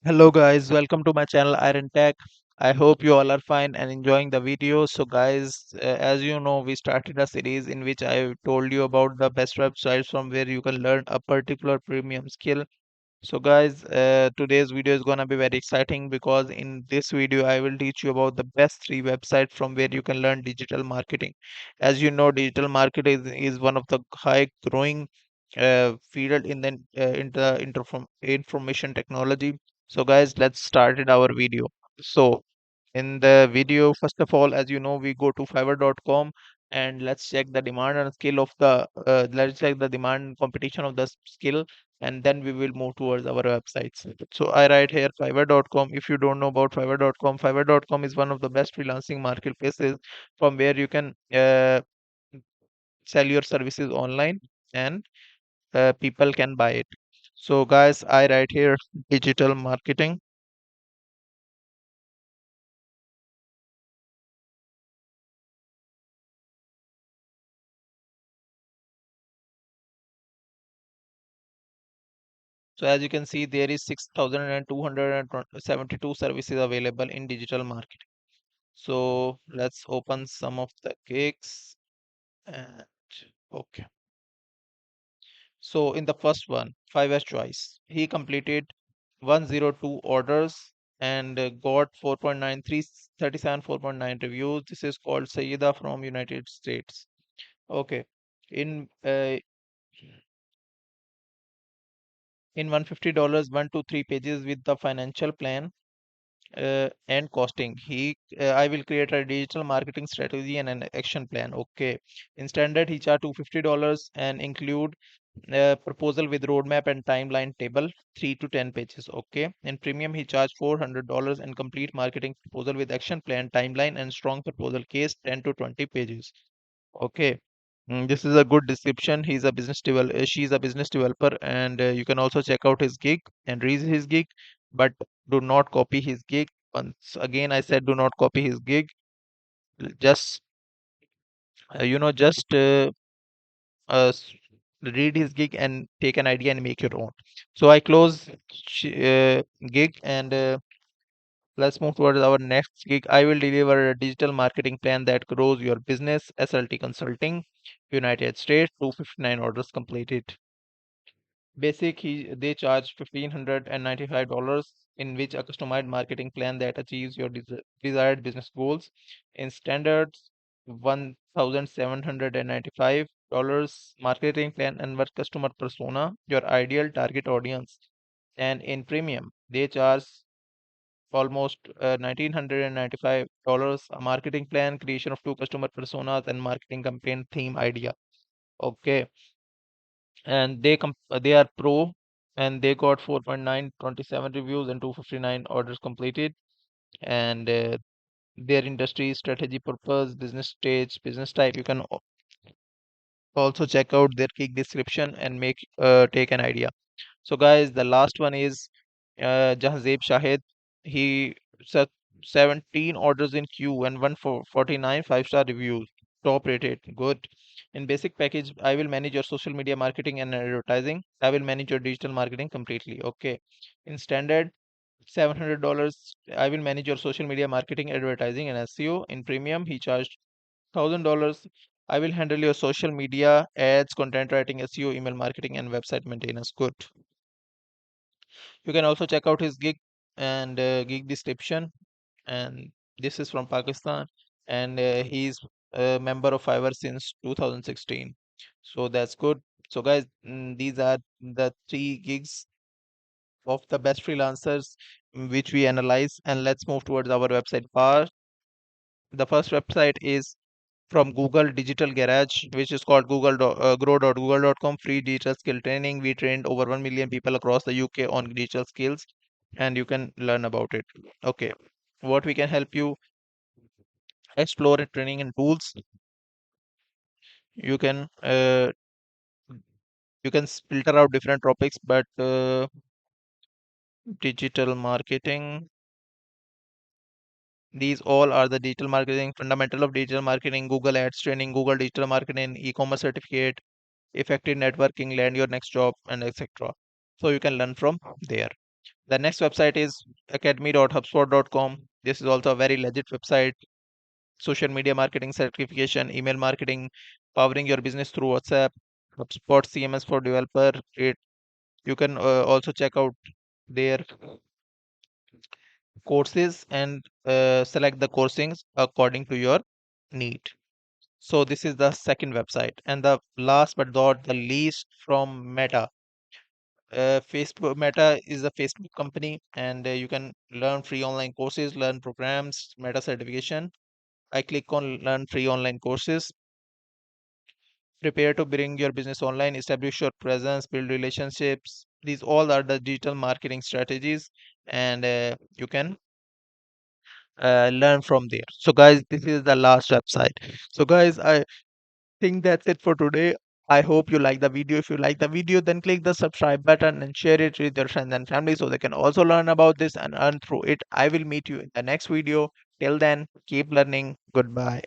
Hello guys, welcome to my channel Iron Tech. I hope you all are fine and enjoying the video. So guys, as you know, we started a series in which I told you about the best websites from where you can learn a particular premium skill. So guys, today's video is gonna be very exciting because in this video I will teach you about the best three websites from where you can learn digital marketing. As you know, digital marketing is one of the high growing field in the information technology. So guys, let's start it our video. So in the video, first of all, as you know, we go to fiverr.com and let's check the demand and skill of the let's check the demand and competition of the skill, and then we will move towards our websites. So I write here fiverr.com. If you don't know about fiverr.com, fiverr.com is one of the best freelancing marketplaces from where you can sell your services online, and people can buy it. So guys, I write here digital marketing. So as you can see, there is 6,272 services available in digital marketing. So let's open some of the gigs. And okay. So in the first one, 5S Choice, he completed 102 orders and got 4.93, 37 4.9 reviews. This is called Sayida from United States. Okay. In $150, 1 to 3 pages with the financial plan and costing. I will create a digital marketing strategy and an action plan. Okay. In standard, he charge $250 and include proposal with roadmap and timeline table, 3 to 10 pages. Okay. In premium, he charge $400 and complete marketing proposal with action plan, timeline, and strong proposal case, 10 to 20 pages. Okay. This is a good description. She's a business developer, and you can also check out his gig and read his gig, but do not copy his gig. Once again, I said do not copy his gig. Just just uh, s- read his gig and take an idea and make your own. So I close gig, and let's move towards our next gig. I will deliver a digital marketing plan that grows your business. SLT Consulting, United States, 259 orders completed. They charge $1,595, in which a customized marketing plan that achieves your desired business goals. In standards, $1,795 marketing plan and what customer persona, your ideal target audience. And in premium, they charge almost $1,995, a marketing plan, creation of two customer personas, and marketing campaign theme idea. Okay, and they are pro, and they got 4.927 reviews and 259 orders completed. And their industry, strategy, purpose, business stage, business type, you can also check out their gig description and make take an idea. So guys, the last one is Jahzeb Shahid. He set 17 orders in queue and 149 5-star reviews. Top rated. Good. In basic package, I will manage your social media marketing and advertising. I will manage your digital marketing completely. Okay. In standard, $700, I will manage your social media marketing, advertising, and SEO. In premium, he charged $1,000. I will handle your social media, ads, content writing, SEO, email marketing, and website maintenance. Good. You can also check out his gig and gig description. And this is from Pakistan, and he's a member of Fiverr since 2016. So that's good. So guys, these are the three gigs of the best freelancers which we analyze. And let's move towards our website part. The first website is from Google Digital Garage, which is called grow.google.com, free digital skill training. We trained over 1 million people across the UK on digital skills, and you can learn about it. Okay, what we can help you explore training and tools. You can filter out different topics, but digital marketing. These all are the digital marketing fundamental of digital marketing. Google Ads training, Google digital marketing, e-commerce certificate, effective networking, land your next job, and etc. So you can learn from there. The next website is academy.hubspot.com. This is also a very legit website. Social media marketing certification, email marketing, powering your business through WhatsApp, HubSpot CMS for developer. You can also check out their courses and select the coursings according to your need. So this is the second website, and the last but not the least, from Meta. Facebook Meta is a Facebook company, and you can learn free online courses, learn programs, Meta certification. I click on learn free online courses. Prepare to bring your business online, establish your presence, build relationships. These all are the digital marketing strategies, and you can learn from there. So, guys, this is the last website. So, guys, I think that's it for today. I hope you like the video. If you like the video, then click the subscribe button and share it with your friends and family so they can also learn about this and earn through it. I will meet you in the next video. Till then, keep learning. Goodbye.